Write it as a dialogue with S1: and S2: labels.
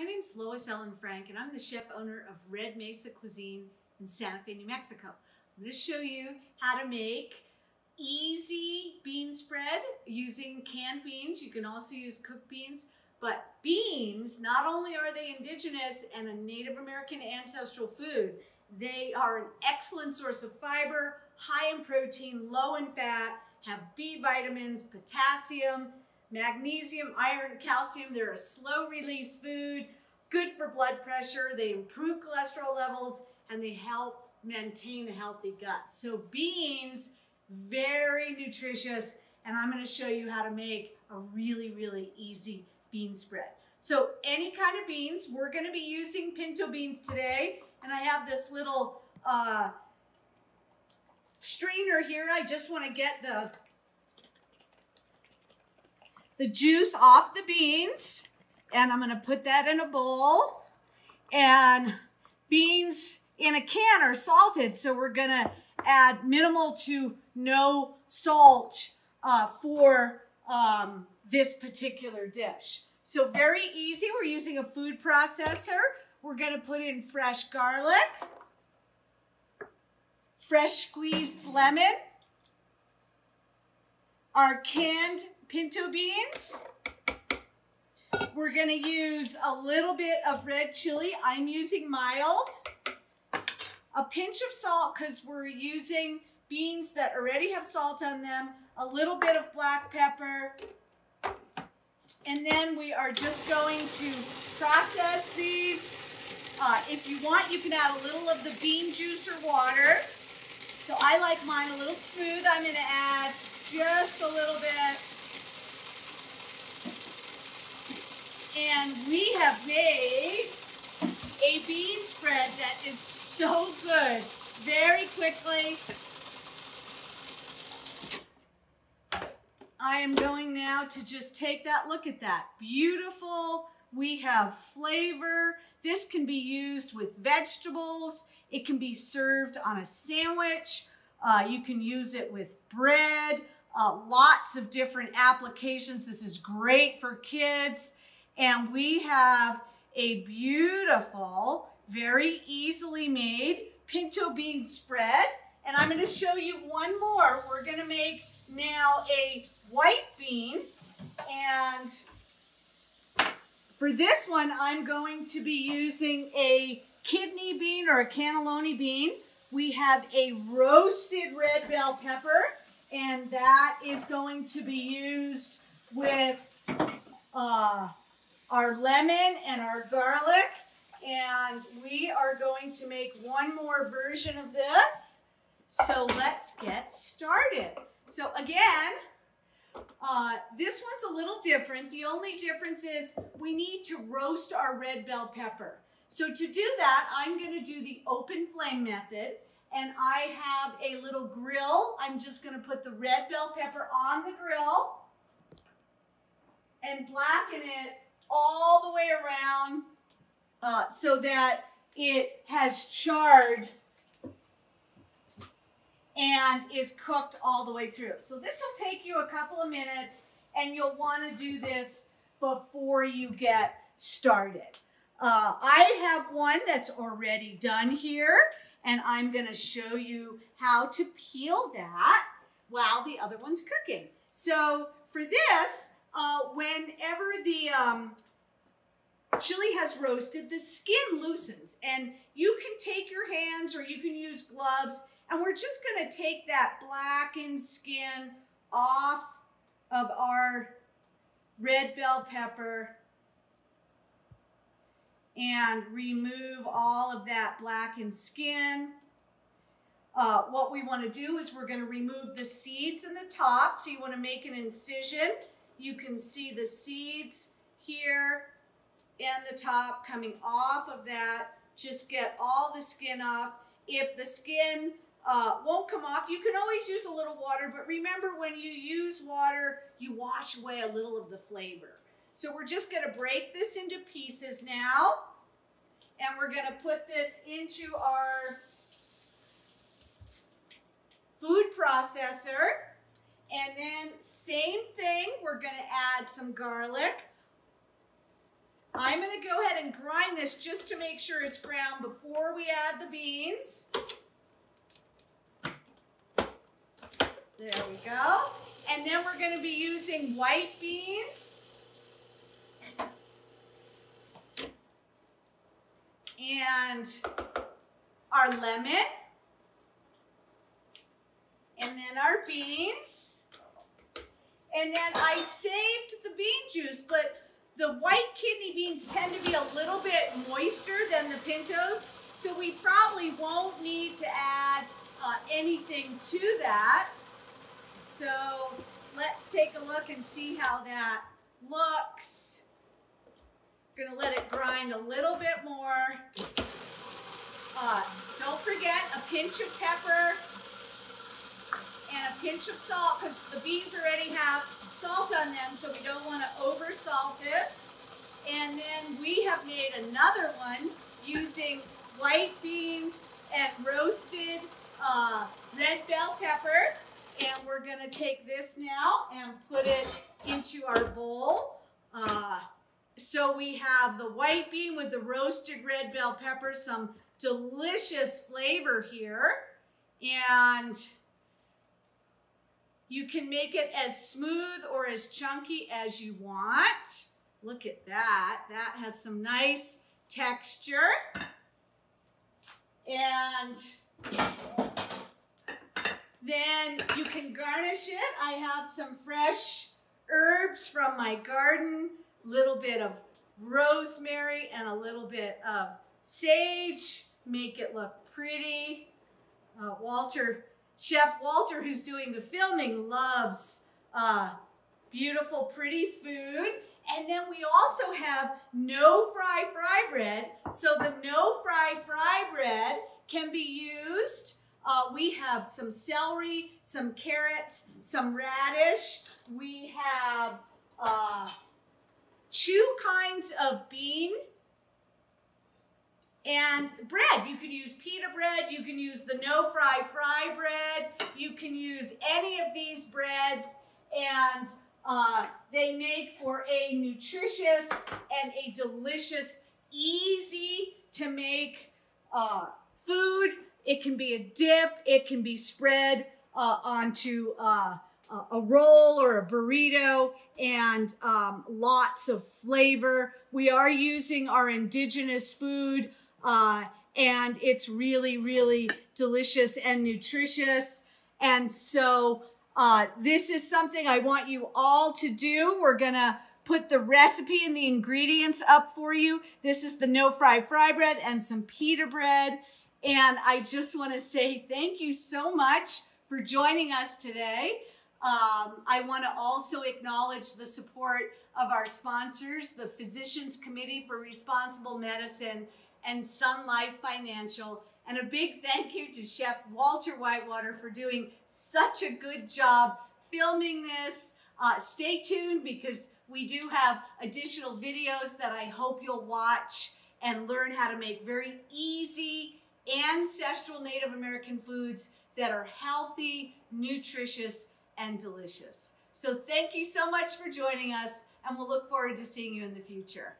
S1: My name's Lois Ellen Frank, and I'm the chef owner of Mesa Cuisine in Santa Fe, New Mexico. I'm going to show you how to make easy bean spread using canned beans. You can also use cooked beans, but beans, not only are they indigenous and a Native American ancestral food, they are an excellent source of fiber, high in protein, low in fat, have B vitamins, potassium, magnesium, iron, calcium. They're a slow release food, good for blood pressure. They improve cholesterol levels and they help maintain a healthy gut. So beans, very nutritious, and I'm going to show you how to make a really, really easy bean spread. So any kind of beans, we're going to be using pinto beans today, and I have this little strainer here. I just want to get the juice off the beans, and I'm going to put that in a bowl. And beans in a can are salted, so we're going to add minimal to no salt for this particular dish. So very easy. We're using a food processor. We're going to put in fresh garlic, fresh squeezed lemon, our canned pinto beans. We're going to use a little bit of red chili. I'm using mild. A pinch of salt because we're using beans that already have salt on them. A little bit of black pepper. And then we are just going to process these. If you want, you can add a little of the bean juice or water. So I like mine a little smooth. I'm going to add just a little bit. And we have made a bean spread that is so good. Very quickly. I am going now to just take that. Look at that. Beautiful. We have flavor. This can be used with vegetables. It can be served on a sandwich. You can use it with bread. Lots of different applications. This is great for kids. And we have a beautiful, very easily made pinto bean spread. And I'm going to show you one more. We're going to make now a white bean. And for this one, I'm going to be using a kidney bean or a cannelloni bean. We have a roasted red bell pepper, and that is going to be used with our lemon and our garlic. And we are going to make one more version of this. So let's get started. So again, this one's a little different. The only difference is we need to roast our red bell pepper. So to do that, I'm going to do the open flame method. And I have a little grill. I'm just going to put the red bell pepper on the grill and blacken it all the way around so that it has charred and is cooked all the way through. So this will take you a couple of minutes, and you'll want to do this before you get started. I have one that's already done here, and I'm going to show you how to peel that while the other one's cooking. So for this, whenever the chili has roasted, the skin loosens, and you can take your hands or you can use gloves, and we're just going to take that blackened skin off of our red bell pepper and remove all of that blackened skin. What we want to do is we're going to remove the seeds in the top. So you want to make an incision. You can see the seeds here and the top coming off of that. Just get all the skin off. If the skin won't come off, you can always use a little water, but remember, when you use water, you wash away a little of the flavor. So we're just going to break this into pieces now, and we're going to put this into our food processor. And then same thing, we're going to add some garlic. I'm going to go ahead and grind this just to make sure it's ground before we add the beans. There we go. And then we're going to be using white beans. And our lemon. And then our beans. And then I saved the bean juice, but the white kidney beans tend to be a little bit moister than the pintos, so we probably won't need to add anything to that. So let's take a look and see how that looks. I'm gonna let it grind a little bit more. Don't forget a pinch of pepper and a pinch of salt, because the beans already have salt on them, so we don't want to over salt this. And then we have made another one using white beans and roasted red bell pepper. And we're going to take this now and put it into our bowl. So we have the white bean with the roasted red bell pepper, some delicious flavor here. And you can make it as smooth or as chunky as you want. Look at that. That has some nice texture. And then you can garnish it. I have some fresh herbs from my garden, a little bit of rosemary and a little bit of sage. Make it look pretty. Chef Walter, who's doing the filming, loves beautiful, pretty food. And then we also have no-fry fry bread. So the no-fry fry bread can be used. We have some celery, some carrots, some radish. We have 2 kinds of bean and bread. You can use pita bread, you can use the no-fry fry bread, you can use any of these breads, and they make for a nutritious and a delicious, easy to make food. It can be a dip, it can be spread onto a roll or a burrito, and lots of flavor. We are using our indigenous food, and it's really, really delicious and nutritious. And so this is something I want you all to do. We're gonna put the recipe and the ingredients up for you. This is the no-fry fry bread and some pita bread. And I just want to say thank you so much for joining us today. I want to also acknowledge the support of our sponsors, the Physicians Committee for Responsible Medicine and Sun Life Financial. And a big thank you to Chef Walter Whitewater for doing such a good job filming this. Stay tuned, because we do have additional videos that I hope you'll watch and learn how to make very easy ancestral Native American foods that are healthy, nutritious, and delicious. So thank you so much for joining us, and we'll look forward to seeing you in the future.